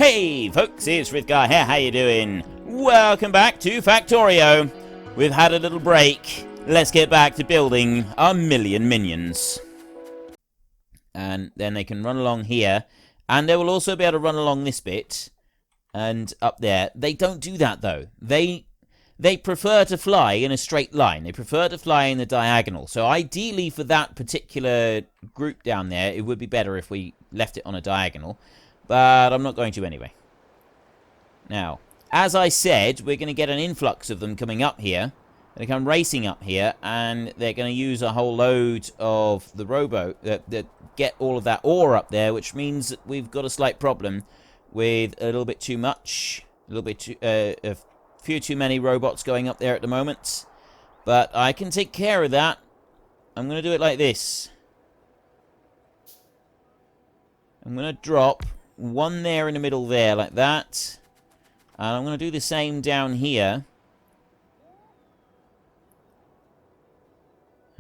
Hey folks, it's Frithgar here, how you doing? Welcome back to Factorio. We've had a little break. Let's get back to building our million minions. And then they can run along here. And they will also be able to run along this bit. And up there. They don't do that though. They prefer to fly in a straight line. They prefer to fly in the diagonal. So ideally for that particular group down there, it would be better if we left it on a diagonal. But I'm not going to anyway. Now, as I said, we're going to get an influx of them coming up here. They come racing up here, and they're going to use a whole load of the robo that get all of that ore up there, which means that we've got a slight problem with a little bit too much, a few too many robots going up there at the moment. But I can take care of that. I'm going to do it like this. I'm going to drop one there in the middle there, like that. And I'm going to do the same down here.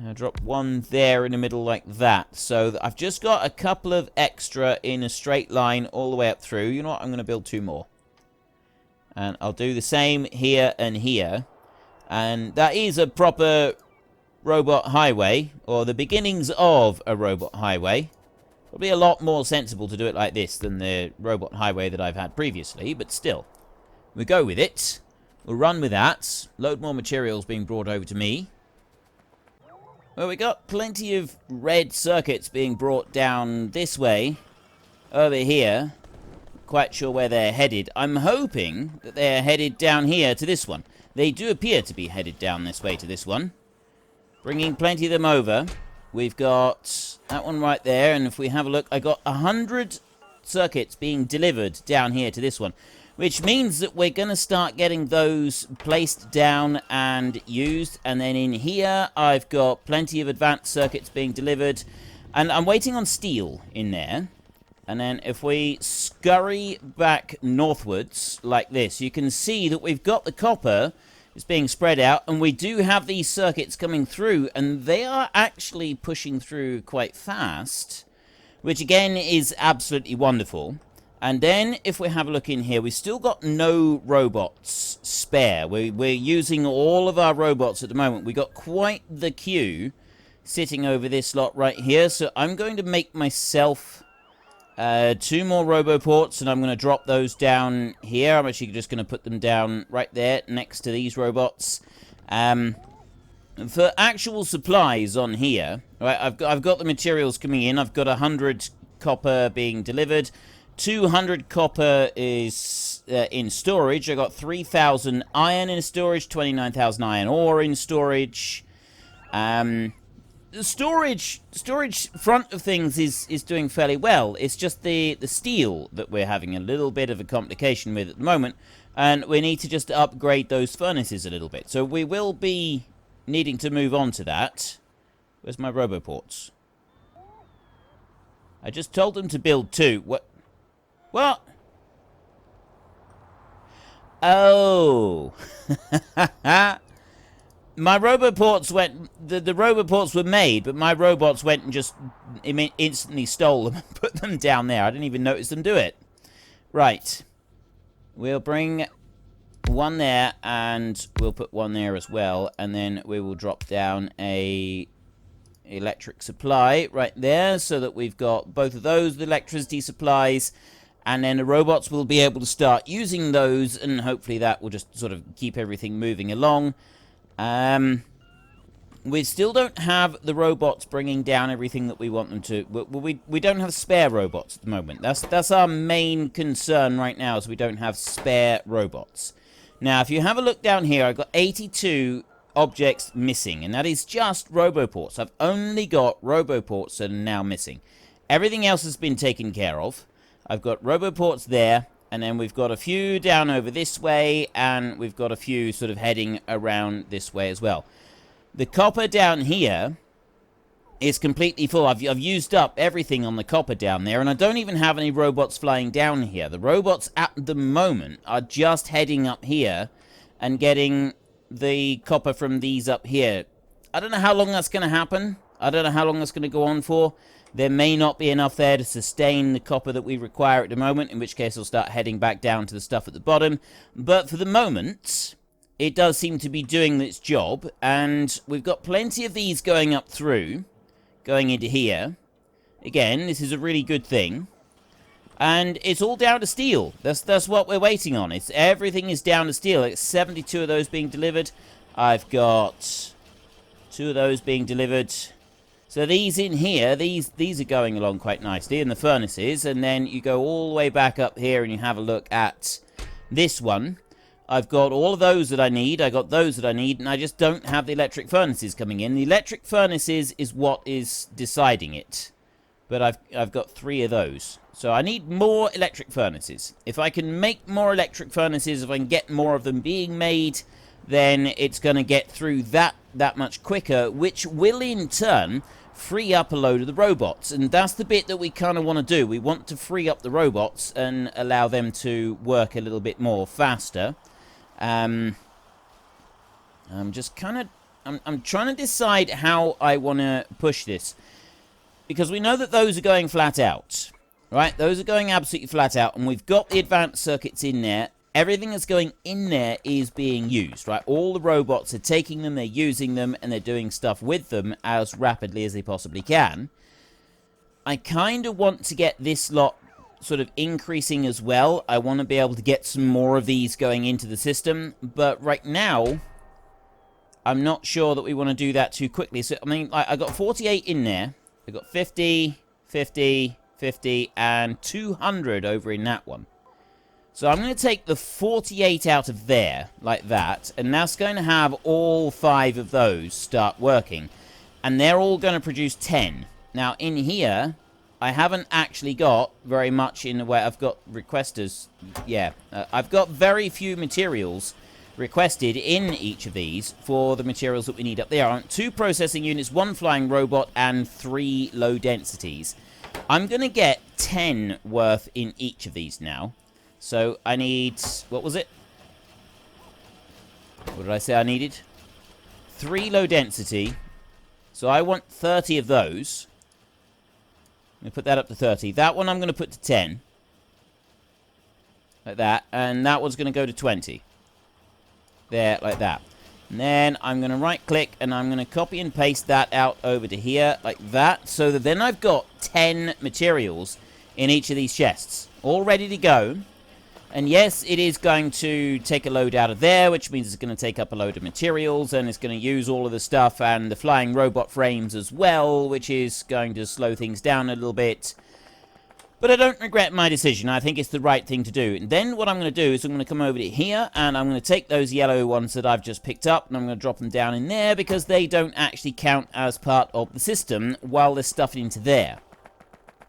I'll drop one there in the middle like that. So I've just got a couple of extra in a straight line all the way up through. You know what? I'm going to build two more. And I'll do the same here and here. And that is a proper robot highway, or the beginnings of a robot highway. Probably a lot more sensible to do it like this than the robot highway that I've had previously, but still. We go with it. We'll run with that. Load more materials being brought over to me. Well, we got plenty of red circuits being brought down this way. Over here. Quite sure where they're headed. I'm hoping that they're headed down here to this one. They do appear to be headed down this way to this one. Bringing plenty of them over. We've got that one right there, and if we have a look, I got 100 circuits being delivered down here to this one, which means that we're going to start getting those placed down and used. And then in here, I've got plenty of advanced circuits being delivered, and I'm waiting on steel in there. And then if we scurry back northwards like this, you can see that we've got the copper. It's being spread out, and we do have these circuits coming through, and they are actually pushing through quite fast, which again is absolutely wonderful. And then if we have a look in here, we've still got no robots spare. We're using all of our robots at the moment. We got quite the queue sitting over this lot right here, so I'm going to make myself two more roboports, and I'm going to drop those down here. I'm actually just going to put them down right there next to these robots. For actual supplies on here, right, I've got the materials coming in. I've got 100 copper being delivered. 200 copper is in storage. I got 3,000 iron in storage, 29,000 iron ore in storage. The storage front of things is doing fairly well. It's just the steel that we're having a little bit of a complication with at the moment, and we need to just upgrade those furnaces a little bit. So we will be needing to move on to that. Where's my roboports? I just told them to build two. What? Oh. My roboports went... The roboports were made, but my robots went and just instantly stole them and put them down there. I didn't even notice them do it. Right. We'll bring one there, and we'll put one there as well. And then we will drop down a electric supply right there, so that we've got both of those, the electricity supplies. And then the robots will be able to start using those, and hopefully that will just sort of keep everything moving along. We still don't have the robots bringing down everything that we want them to. We don't have spare robots at the moment. That's our main concern right now, is we don't have spare robots. Now, if you have a look down here, I've got 82 objects missing, and that is just roboports. I've only got roboports that are now missing. Everything else has been taken care of. I've got roboports there. And then we've got a few down over this way, and we've got a few sort of heading around this way as well. The copper down here is completely full. I've used up everything on the copper down there, and I don't even have any robots flying down here. The robots at the moment are just heading up here and getting the copper from these up here. I don't know how long that's going to happen. I don't know how long that's going to go on for. There may not be enough there to sustain the copper that we require at the moment, in which case I'll start heading back down to the stuff at the bottom. But for the moment, it does seem to be doing its job, and we've got plenty of these going up through, going into here. Again, this is a really good thing. And it's all down to steel. That's what we're waiting on. Everything is down to steel. It's 72 of those being delivered. I've got 2 of those being delivered. So these in here, these are going along quite nicely in the furnaces. And then you go all the way back up here and you have a look at this one. I've got all of those that I need. I got those that I need. And I just don't have the electric furnaces coming in. The electric furnaces is what is deciding it. But I've got 3 of those. So I need more electric furnaces. If I can make more electric furnaces, if I can get more of them being made, then it's going to get through that much quicker, which will in turn free up a load of the robots. And that's the bit that we kind of want to do. We want to free up the robots and allow them to work a little bit more faster. I'm just kind of... I'm trying to decide how I want to push this. Because we know that those are going flat out. Right, those are going absolutely flat out, and we've got the advanced circuits in there. Everything that's going in there is being used, right? All the robots are taking them, they're using them, and they're doing stuff with them as rapidly as they possibly can. I kind of want to get this lot sort of increasing as well. I want to be able to get some more of these going into the system, but right now, I'm not sure that we want to do that too quickly. So, I mean, I got 48 in there. I got 50, 50... 50 and 200 over in that one. So I'm going to take the 48 out of there, like that, and that's going to have all 5 of those start working. And they're all going to produce 10. Now, in here, I haven't actually got very much in the way... I've got requesters... Yeah, I've got very few materials requested in each of these for the materials that we need up there. 2 processing units, 1 flying robot, and 3 low densities. I'm going to get 10 worth in each of these now. So I need... What was it? What did I say I needed? 3 low density. So I want 30 of those. I'm going to put that up to 30. That one I'm going to put to 10. Like that. And that one's going to go to 20. There, like that. And then I'm going to right-click, and I'm going to copy and paste that out over to here, like that. So that then I've got 10 materials in each of these chests, all ready to go. And yes, it is going to take a load out of there, which means it's going to take up a load of materials, and it's going to use all of the stuff and the flying robot frames as well, which is going to slow things down a little bit. But I don't regret my decision. I think it's the right thing to do. And then what I'm going to do is I'm going to come over to here, and I'm going to take those yellow ones that I've just picked up, and I'm going to drop them down in there, because they don't actually count as part of the system while they're stuffed into there.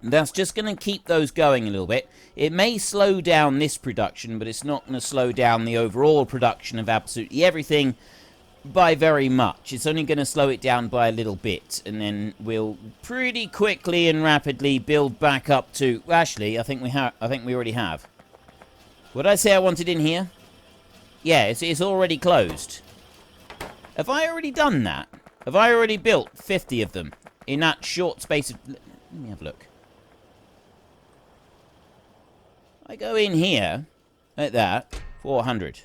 And that's just going to keep those going a little bit. It may slow down this production, but it's not going to slow down the overall production of absolutely everything by very much. It's only going to slow it down by a little bit, and then we'll pretty quickly and rapidly build back up to... Actually, I think we already have. What did I say I wanted in here? Yeah, it's already closed. Have I already done that? Have I already built 50 of them in that short space of... Let me have a look. I go in here, like that, 400.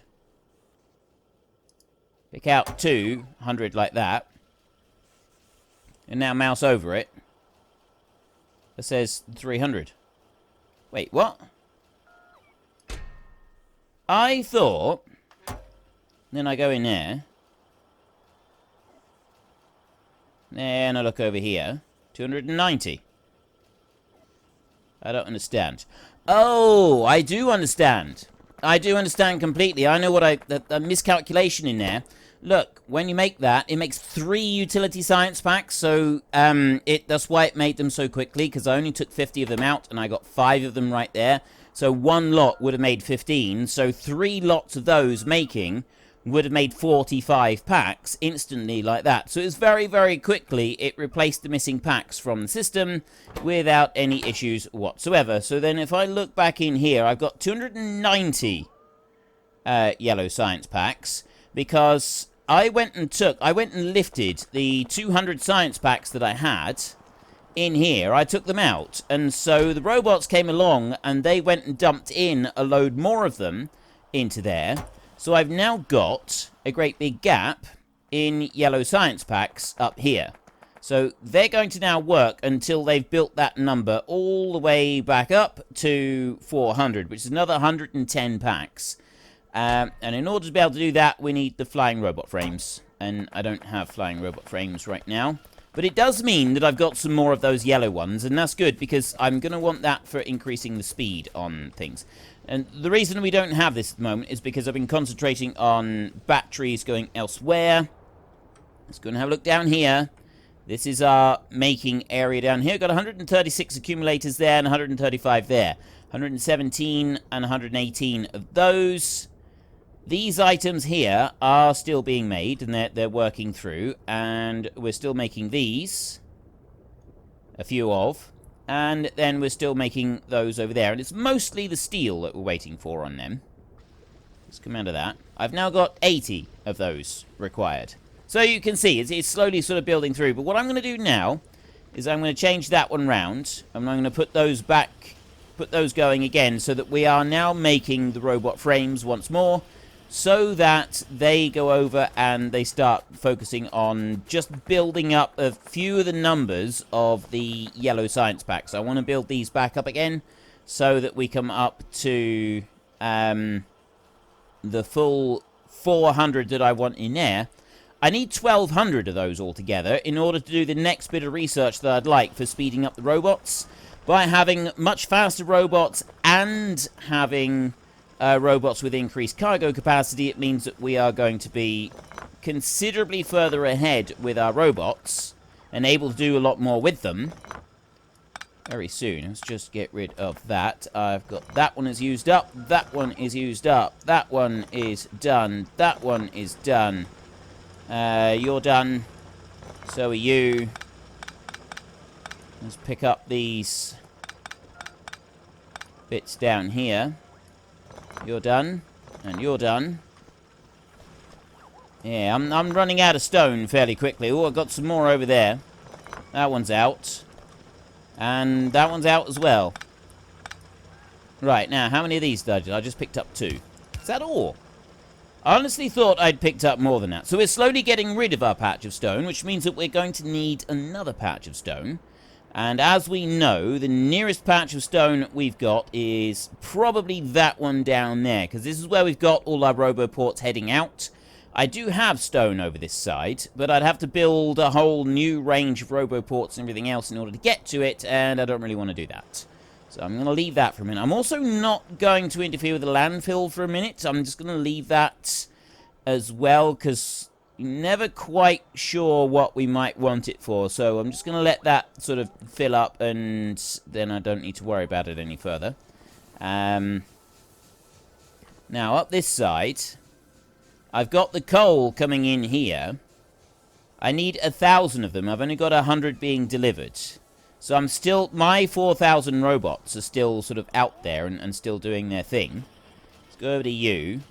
Pick out 200 like that. And now mouse over it. It says 300. Wait, what? I thought... Then I go in there. Then I look over here. 290. I don't understand. Oh, I do understand. I do understand completely. I know what the miscalculation in there. Look, when you make that, it makes 3 utility science packs, so that's why it made them so quickly, because I only took 50 of them out, and I got 5 of them right there. So 1 lot would have made 15, so 3 lots of those making would have made 45 packs instantly like that. So it's very, very quickly, it replaced the missing packs from the system without any issues whatsoever. So then if I look back in here, I've got 290 yellow science packs, because I went and lifted the 200 science packs that I had in here. I took them out, and so the robots came along and they went and dumped in a load more of them into there. So I've now got a great big gap in yellow science packs up here. So they're going to now work until they've built that number all the way back up to 400, which is another 110 packs. And in order to be able to do that, we need the flying robot frames. And I don't have flying robot frames right now. But it does mean that I've got some more of those yellow ones, and that's good, because I'm going to want that for increasing the speed on things. And the reason we don't have this at the moment is because I've been concentrating on batteries going elsewhere. Let's go and have a look down here. This is our making area down here. Got 136 accumulators there and 135 there. 117 and 118 of those. These items here are still being made, and they're working through. And we're still making these. A few of. And then we're still making those over there. And it's mostly the steel that we're waiting for on them. Let's come out of that. I've now got 80 of those required. So you can see, it's slowly sort of building through. But what I'm going to do now is I'm going to change that one round. And I'm going to put those back, put those going again, so that we are now making the robot frames once more, so that they go over and they start focusing on just building up a few of the numbers of the yellow science packs. I want to build these back up again so that we come up to the full 400 that I want in there. I need 1,200 of those altogether in order to do the next bit of research that I'd like for speeding up the robots. By having much faster robots and having robots with increased cargo capacity, it means that we are going to be considerably further ahead with our robots and able to do a lot more with them very soon. Let's just get rid of that. I've got that one is used up, that one is used up, that one is done, that one is done. You're done. So are you. Let's pick up these bits down here. You're done. And you're done. Yeah, I'm running out of stone fairly quickly. Oh, I've got some more over there. That one's out. And that one's out as well. Right, now, how many of these did I do? I just picked up 2. Is that all? I honestly thought I'd picked up more than that. So we're slowly getting rid of our patch of stone, which means that we're going to need another patch of stone. And as we know, the nearest patch of stone we've got is probably that one down there, because this is where we've got all our roboports heading out. I do have stone over this side, but I'd have to build a whole new range of roboports and everything else in order to get to it, and I don't really want to do that. So I'm going to leave that for a minute. I'm also not going to interfere with the landfill for a minute. I'm just going to leave that as well, because you're never quite sure what we might want it for. So I'm just going to let that sort of fill up, and then I don't need to worry about it any further. Now, up this side, I've got the coal coming in here. I need 1,000 of them. I've only got 100 being delivered. So I'm still, my 4,000 robots are still sort of out there and still doing their thing. Let's go over to you.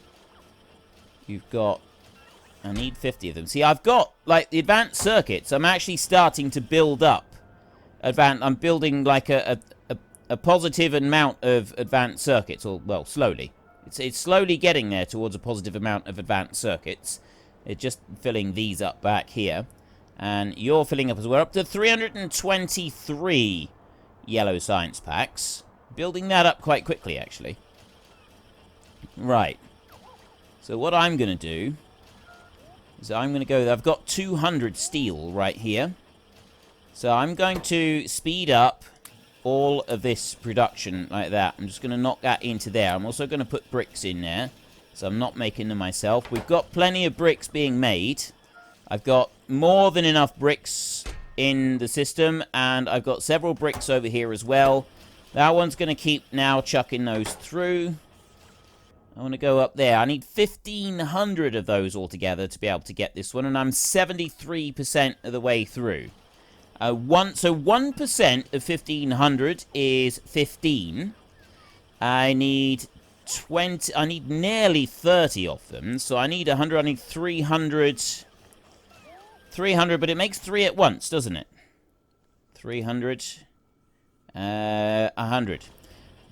You've got, I need 50 of them. See, I've got, like, the advanced circuits. I'm actually starting to build up. I'm building, like, a positive amount of advanced circuits. Or, well, slowly. It's slowly getting there towards a positive amount of advanced circuits. It's just filling these up back here. And you're filling up as well. Up to 323 yellow science packs. Building that up quite quickly, actually. Right. So what I'm going to do is I'm going to go... I've got 200 steel right here. So I'm going to speed up all of this production like that. I'm just going to knock that into there. I'm also going to put bricks in there. So I'm not making them myself. We've got plenty of bricks being made. I've got more than enough bricks in the system, and I've got several bricks over here as well. That one's going to keep now chucking those through. I want to go up there. I need 1,500 of those altogether to be able to get this one, and I'm 73% of the way through. So 1% of 1,500 is 15. I need 20. I need nearly 30 of them. So I need 100. I need 300. 300, but it makes 3 at once, doesn't it? 300. 100.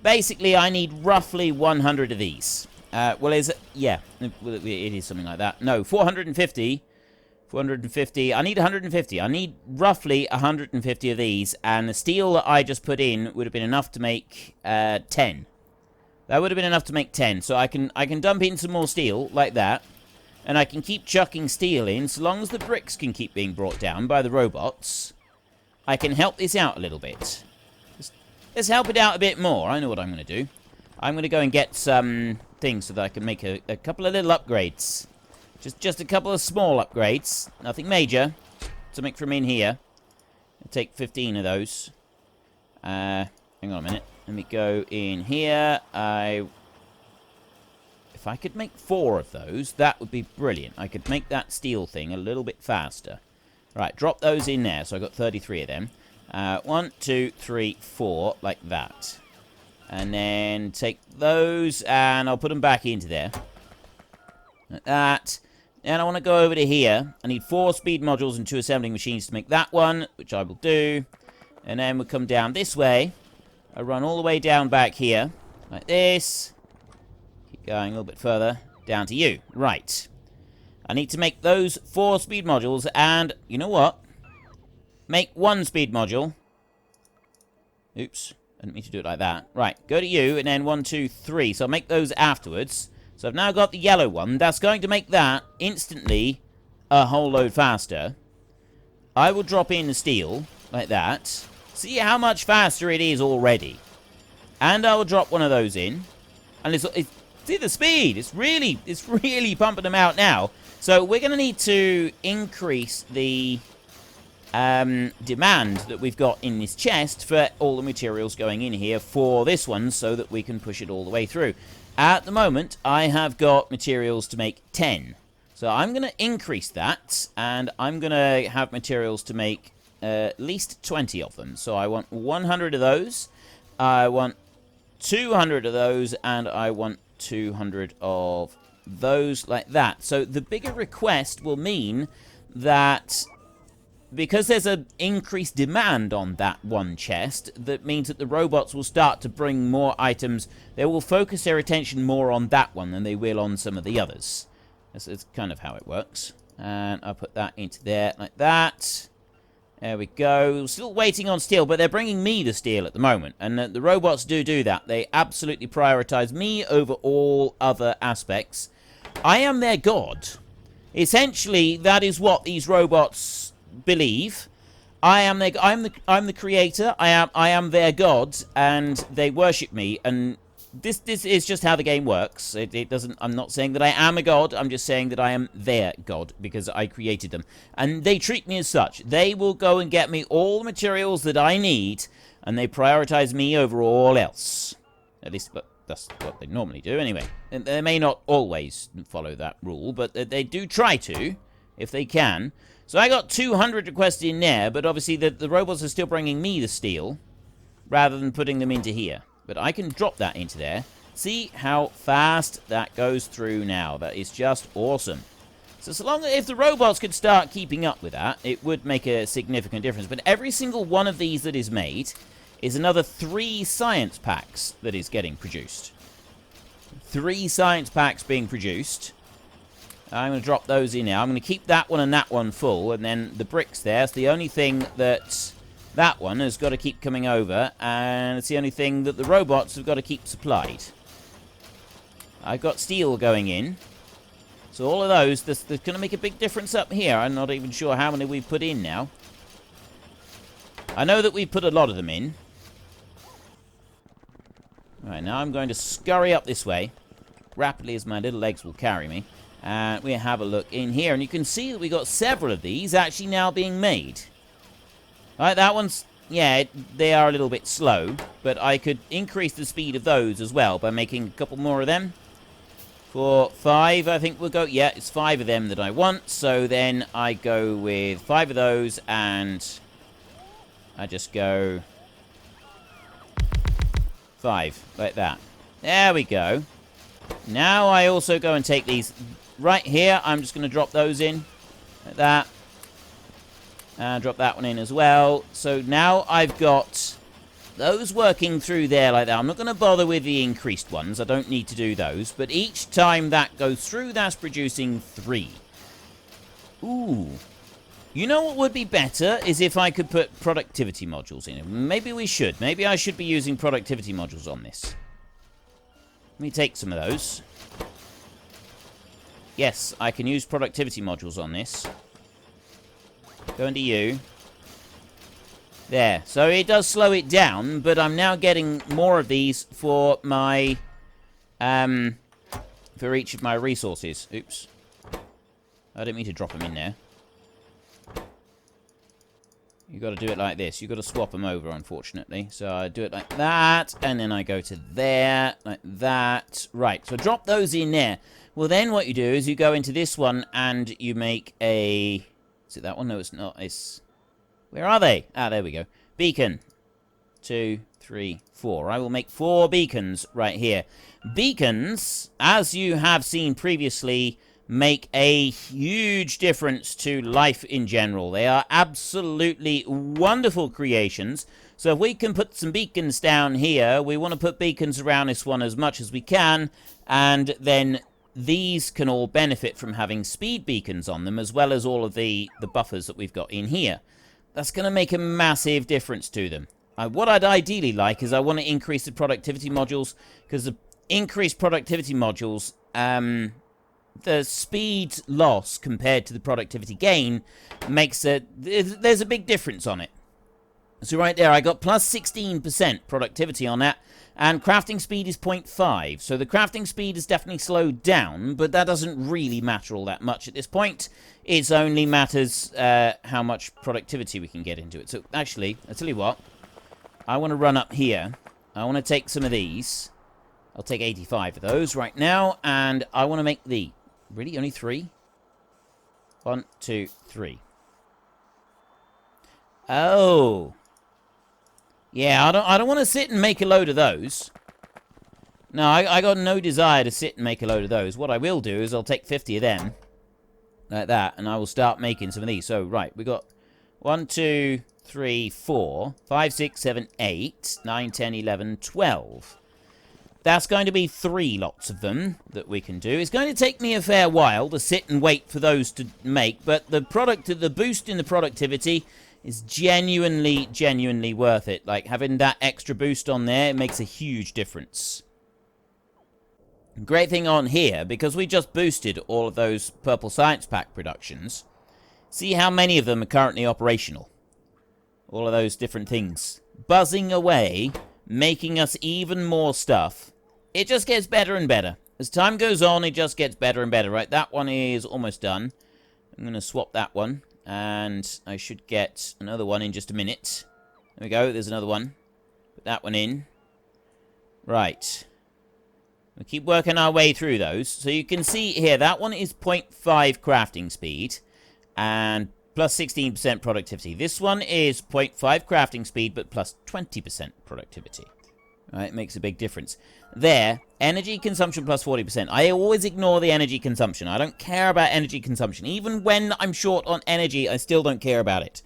Basically, I need roughly 100 of these. Well, is it? Yeah, it is something like that. No, 450. 450. I need 150. I need roughly 150 of these, and the steel that I just put in would have been enough to make 10. That would have been enough to make 10. So I can dump in some more steel like that, and I can keep chucking steel in so long as the bricks can keep being brought down by the robots. I can help this out a little bit. Let's help it out a bit more. I know what I'm going to do. I'm going to go and get some things so that I can make a couple of little upgrades. Just a couple of small upgrades. Nothing major. Something from in here. I'll take 15 of those. Hang on a minute. Let me go in here. If I could make 4 of those, that would be brilliant. I could make that steel thing a little bit faster. Right, drop those in there. So I got 33 of them. 1, 2, 3, 4, like that. And then take those, and I'll put them back into there. Like that. And I want to go over to here. I need 4 speed modules and 2 assembling machines to make that one, which I will do. And then we'll come down this way. I run all the way down back here, like this. Keep going a little bit further, down to you. Right. I need to make those 4 speed modules, and you know what? Make 1 speed module. Oops, I didn't mean to do it like that. Right, go to you, and then 1, 2, 3. So I'll make those afterwards. So I've now got the yellow one. That's going to make that instantly a whole load faster. I will drop in the steel, like that. See how much faster it is already. And I will drop one of those in. And see the speed. It's really pumping them out now. So we're going to need to increase the demand that we've got in this chest for all the materials going in here for this one, so that we can push it all the way through. At the moment, I have got materials to make 10. So I'm going to increase that, and I'm going to have materials to make at least 20 of them. So I want 100 of those, I want 200 of those, and I want 200 of those, like that. So the bigger request will mean that because there's an increased demand on that one chest, that means that the robots will start to bring more items. They will focus their attention more on that one than they will on some of the others. That's kind of how it works. And I'll put that into there like that. There we go. Still waiting on steel, but they're bringing me the steel at the moment. And the robots do that. They absolutely prioritize me over all other aspects. I am their god. Essentially, that is what these robots believe. I'm the creator. I am their god, and they worship me. And this is just how the game works. It doesn't. I'm not saying that I am a god. I'm just saying that I am their god because I created them, and they treat me as such. They will go and get me all the materials that I need, and they prioritize me over all else. At least, but that's what they normally do anyway. And they may not always follow that rule, but they do try to, if they can. So I got 200 requests in there, but obviously the robots are still bringing me the steel, rather than putting them into here. But I can drop that into there. See how fast that goes through now. That is just awesome. So long as if the robots could start keeping up with that, it would make a significant difference. But every single one of these that is made is another 3 science packs that is getting produced. 3 science packs being produced. I'm going to drop those in now. I'm going to keep that one and that one full, and then the bricks there. It's the only thing that one has got to keep coming over, and it's the only thing that the robots have got to keep supplied. I've got steel going in. So all of those, that's going to make a big difference up here. I'm not even sure how many we've put in now. I know that we've put a lot of them in. Right, now I'm going to scurry up this way, rapidly as my little legs will carry me. And we have a look in here, and you can see that we got several of these actually now being made. Right, that one's, yeah, they are a little bit slow, but I could increase the speed of those as well by making a couple more of them. For 5, I think we'll go, yeah, it's 5 of them that I want, so then I go with 5 of those, and I just go 5, like that. There we go. Now I also go and take these right here. I'm just going to drop those in like that. And drop that one in as well. So now I've got those working through there like that. I'm not going to bother with the increased ones. I don't need to do those. But each time that goes through, that's producing 3. Ooh. You know what would be better is if I could put productivity modules in it. Maybe we should. Maybe I should be using productivity modules on this. Let me take some of those. Yes, I can use productivity modules on this. Go into you. There. So it does slow it down, but I'm now getting more of these for my, for each of my resources. Oops. I didn't mean to drop them in there. You got to do it like this. You got to swap them over, unfortunately. So I do it like that, and then I go to there, like that. Right, so drop those in there. Well, then what you do is you go into this one, and you make a... Is it that one? No, it's not. It's... Where are they? Ah, there we go. Beacon. 2, 3, 4. I will make 4 beacons right here. Beacons, as you have seen previously, make a huge difference to life in general. They are absolutely wonderful creations. So if we can put some beacons down here, we want to put beacons around this one as much as we can, and then these can all benefit from having speed beacons on them, as well as all of the buffers that we've got in here. That's going to make a massive difference to them. What I'd ideally like is I want to increase the productivity modules, because the increased productivity modules, the speed loss compared to the productivity gain makes there's a big difference on it. So right there, I got plus 16% productivity on that, and crafting speed is 0.5. So the crafting speed is definitely slowed down, but that doesn't really matter all that much at this point. It only matters how much productivity we can get into it. So actually, I'll tell you what, I want to run up here. I want to take some of these. I'll take 85 of those right now, and I want to make the... Really? Only 3? 1, 2, 3. Oh. Yeah, I don't want to sit and make a load of those. No, I got no desire to sit and make a load of those. What I will do is I'll take 50 of them. Like that. And I will start making some of these. So, right. We got 1, 2, 3, 4, 5, 6, 7, 8, 9, 10, 11, 12. That's going to be 3 lots of them that we can do. It's going to take me a fair while to sit and wait for those to make, but the boost in the productivity is genuinely worth it. Like, having that extra boost on there, it makes a huge difference. Great thing on here, because we just boosted all of those Purple Science Pack productions, see how many of them are currently operational. All of those different things. Buzzing away, making us even more stuff. It just gets better and better. As time goes on, it just gets better and better. Right, that one is almost done. I'm going to swap that one. And I should get another one in just a minute. There we go, there's another one. Put that one in. Right. We'll keep working our way through those. So you can see here, that one is 0.5 crafting speed. And plus 16% productivity. This one is 0.5 crafting speed, but plus 20% productivity. Right, it makes a big difference. There, energy consumption plus 40%. I always ignore the energy consumption. I don't care about energy consumption. Even when I'm short on energy, I still don't care about it.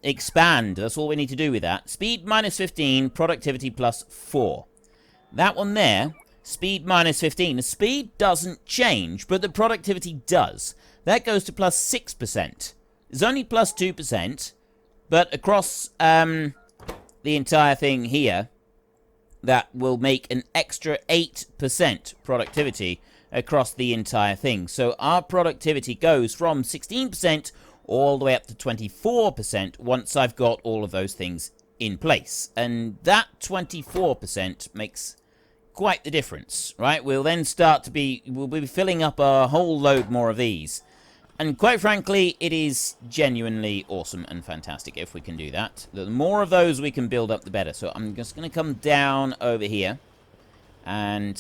Expand, that's all we need to do with that. Speed minus 15, productivity plus 4. That one there, speed minus 15. The speed doesn't change, but the productivity does. That goes to plus 6%. It's only plus 2%, but across the entire thing here, that will make an extra 8% productivity across the entire thing. So our productivity goes from 16% all the way up to 24% once I've got all of those things in place. And that 24% makes quite the difference, right? We'll then we'll be filling up a whole load more of these. And quite frankly, it is genuinely awesome and fantastic if we can do that. The more of those we can build up, the better. So I'm just going to come down over here. And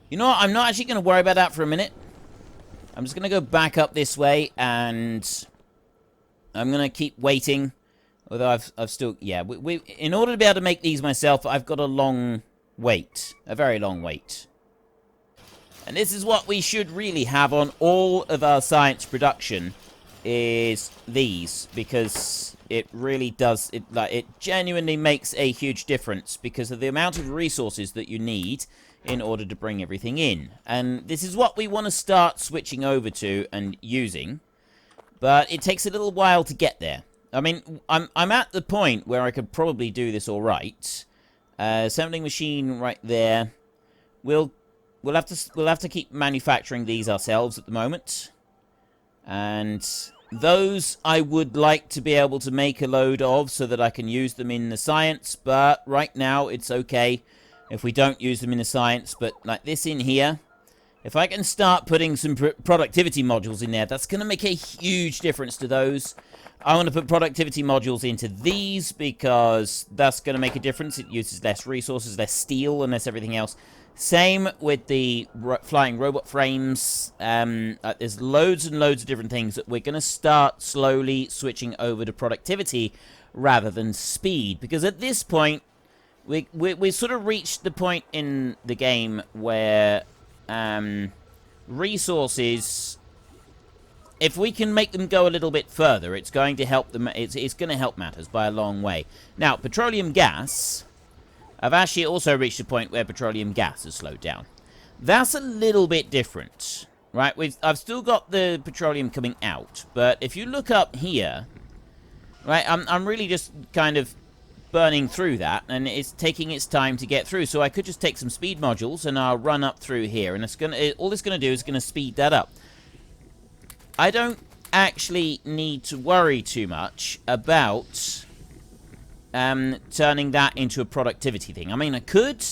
you know what? I'm not actually going to worry about that for a minute. I'm just going to go back up this way. And I'm going to keep waiting. Although I've still... Yeah, in order to be able to make these myself, I've got a long wait. A very long wait. And this is what we should really have on all of our science production, is these, because it really does, it genuinely makes a huge difference because of the amount of resources that you need in order to bring everything in. And this is what we want to start switching over to and using, but it takes a little while to get there. I mean, I'm at the point where I could probably do this all right. Assembling machine right there. We'll have to keep manufacturing these ourselves at the moment. And those I would like to be able to make a load of so that I can use them in the science, but right now it's okay if we don't use them in the science. But like this in here, if I can start putting some productivity modules in there, that's going to make a huge difference to those. I want to put productivity modules into these because that's going to make a difference. It uses less resources, less steel, and less everything else. Same with the flying robot frames. There's loads and loads of different things that we're going to start slowly switching over to productivity rather than speed. Because at this point, we sort of reached the point in the game where resources, if we can make them go a little bit further, it's going to help them. It's going to help matters by a long way. Now, petroleum gas, I've actually also reached a point where petroleum gas has slowed down. That's a little bit different, right? I've still got the petroleum coming out, but if you look up here, right, I'm really just kind of burning through that, and it's taking its time to get through. So I could just take some speed modules and I'll run up through here, and all it's gonna do is gonna speed that up. I don't actually need to worry too much about turning that into a productivity thing. I mean, I could,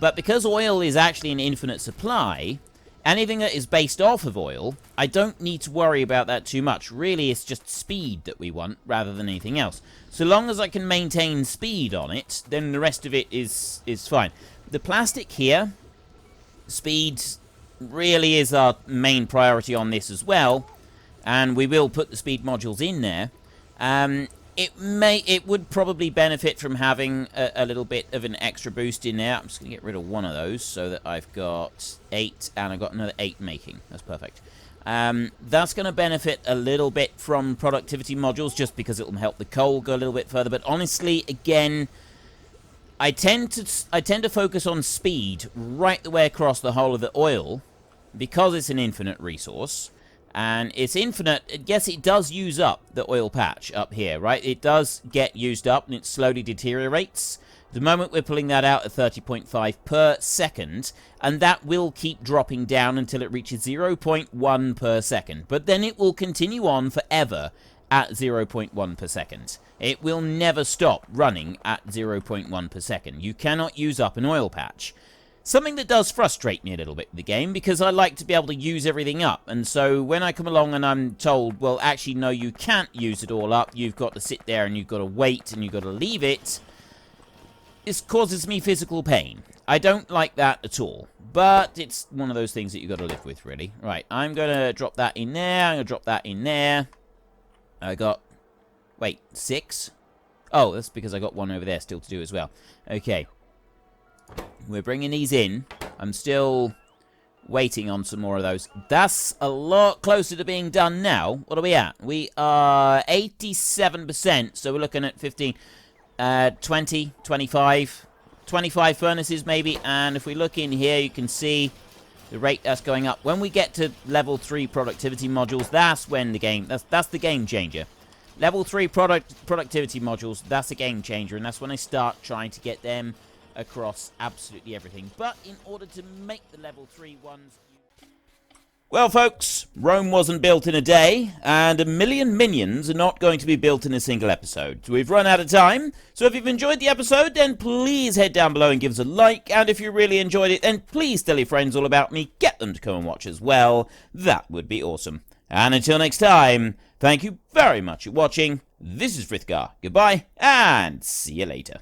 but because oil is actually an infinite supply, anything that is based off of oil, I don't need to worry about that too much. Really, it's just speed that we want rather than anything else. So long as I can maintain speed on it, then the rest of it is fine. The plastic here, speed really is our main priority on this as well, and we will put the speed modules in there. It would probably benefit from having a little bit of an extra boost in there. I'm just going to get rid of one of those so that I've got 8, and I've got another 8 making. That's perfect. That's going to benefit a little bit from productivity modules just because it will help the coal go a little bit further. But honestly, again, I tend to focus on speed right the way across the whole of the oil because it's an infinite resource. And it's infinite. Yes, it does use up the oil patch up here, right? It does get used up and it slowly deteriorates. At the moment, we're pulling that out at 30.5 per second, and that will keep dropping down until it reaches 0.1 per second. But then it will continue on forever at 0.1 per second. It will never stop running at 0.1 per second. You cannot use up an oil patch. Something that does frustrate me a little bit with the game, because I like to be able to use everything up. And so when I come along and I'm told, well, actually, no, you can't use it all up. You've got to sit there and you've got to wait and you've got to leave it. This causes me physical pain. I don't like that at all. But it's one of those things that you've got to live with, really. Right, I'm going to drop that in there. I'm going to drop that in there. I got... Wait, 6? Oh, that's because I got one over there still to do as well. Okay. We're bringing these in. I'm still waiting on some more of those. That's a lot closer to being done now. What are we at? We are 87%, so we're looking at 15, 20, 25, 25 furnaces maybe. And if we look in here, you can see the rate that's going up. When we get to level 3 productivity modules, that's when the game, that's the game changer. Level 3 productivity modules, that's a game changer, and that's when I start trying to get them across absolutely everything. But in order to make the level 3 ones... Well, folks, Rome wasn't built in a day, and 1 million minions are not going to be built in a single episode. So we've run out of time, so if you've enjoyed the episode, then please head down below and give us a like, and if you really enjoyed it, then please tell your friends all about me, get them to come and watch as well. That would be awesome. And until next time, thank you very much for watching. This is Frithgar. Goodbye, and see you later.